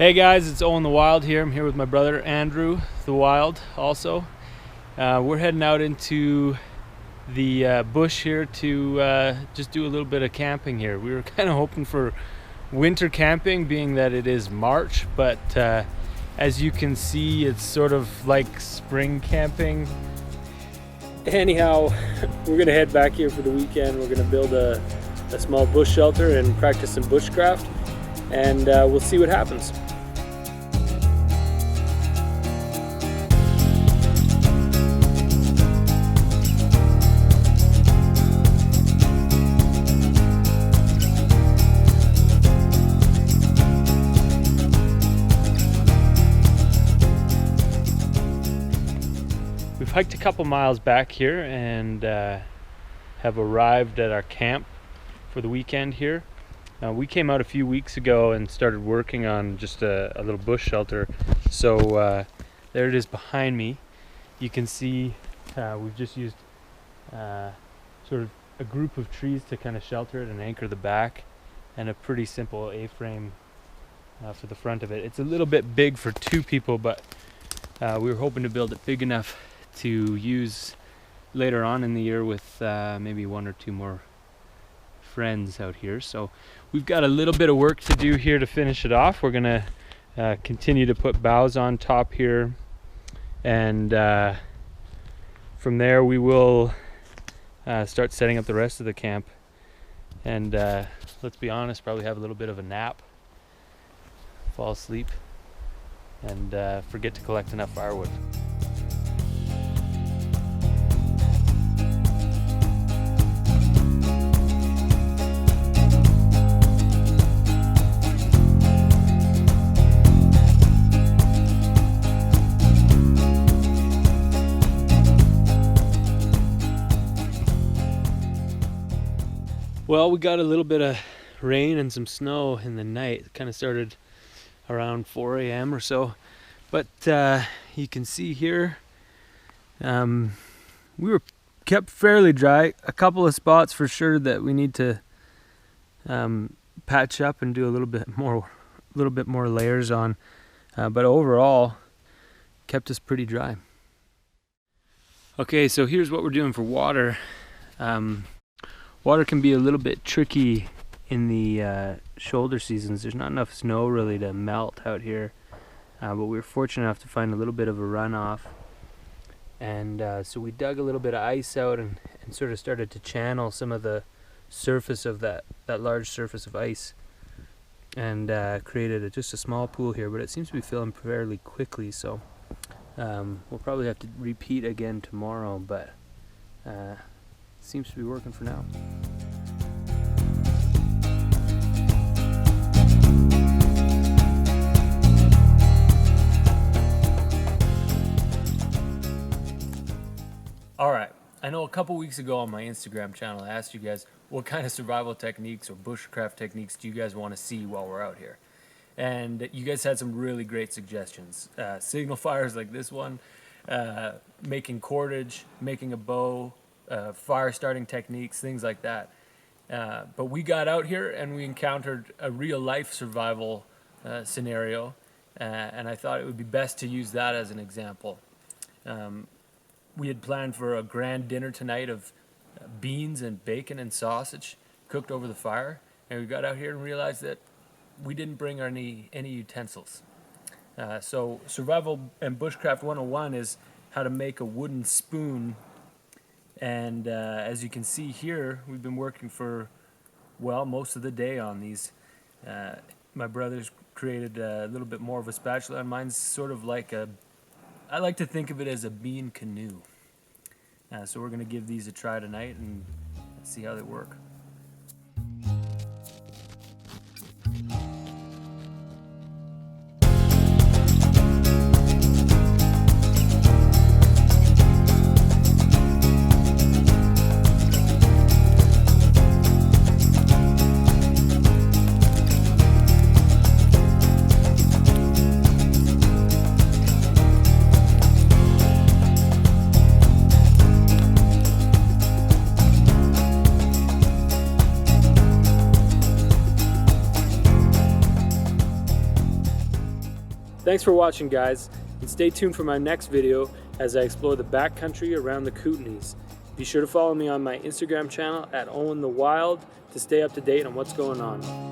Hey guys, it's Owen the Wild here. I'm here with my brother Andrew the Wild also. We're heading out into the bush here to just do a little bit of camping here. We were kind of hoping for winter camping, being that it is March, but as you can see, it's sort of like spring camping. Anyhow, we're gonna head back here for the weekend. We're gonna build a small bush shelter and practice some bushcraft, and we'll see what happens. We've hiked a couple miles back here and have arrived at our camp for the weekend here. We came out a few weeks ago and started working on just a little bush shelter. So there it is behind me. You can see we've just used sort of a group of trees to kind of shelter it and anchor the back, and a pretty simple A-frame for the front of it. It's a little bit big for two people, but we were hoping to build it big enough to use later on in the year with maybe one or two more friends out here. So we've got a little bit of work to do here to finish it off. We're gonna continue to put boughs on top here, and from there we will start setting up the rest of the camp, and let's be honest, probably have a little bit of a nap, fall asleep, and forget to collect enough firewood. Well, we got a little bit of rain and some snow in the night. It kind of started around 4 a.m. or so. But you can see here, we were kept fairly dry. A couple of spots for sure that we need to patch up and do a little bit more layers on. But overall, kept us pretty dry. Okay, so here's what we're doing for water. Water can be a little bit tricky in the shoulder seasons. There's not enough snow really to melt out here, but we were fortunate enough to find a little bit of a runoff, and so we dug a little bit of ice out and sort of started to channel some of the surface of that large surface of ice, and created just a small pool here, but it seems to be filling fairly quickly, so we'll probably have to repeat again tomorrow, but seems to be working for now. All right, I know a couple weeks ago on my Instagram channel I asked you guys what kind of survival techniques or bushcraft techniques do you guys want to see while we're out here, and you guys had some really great suggestions. Signal fires like this one, making cordage, making a bow, fire starting techniques, things like that. But we got out here and we encountered a real life survival scenario, and I thought it would be best to use that as an example. We had planned for a grand dinner tonight of beans and bacon and sausage cooked over the fire, and we got out here and realized that we didn't bring any utensils. So survival and bushcraft 101 is how to make a wooden spoon. And as you can see here, we've been working for, well, most of the day on these. My brother's created a little bit more of a spatula, and mine's sort of like I like to think of it as a bean canoe. So we're going to give these a try tonight and see how they work. Thanks for watching, guys, and stay tuned for my next video as I explore the backcountry around the Kootenays. Be sure to follow me on my Instagram channel at Owen the Wild to stay up to date on what's going on.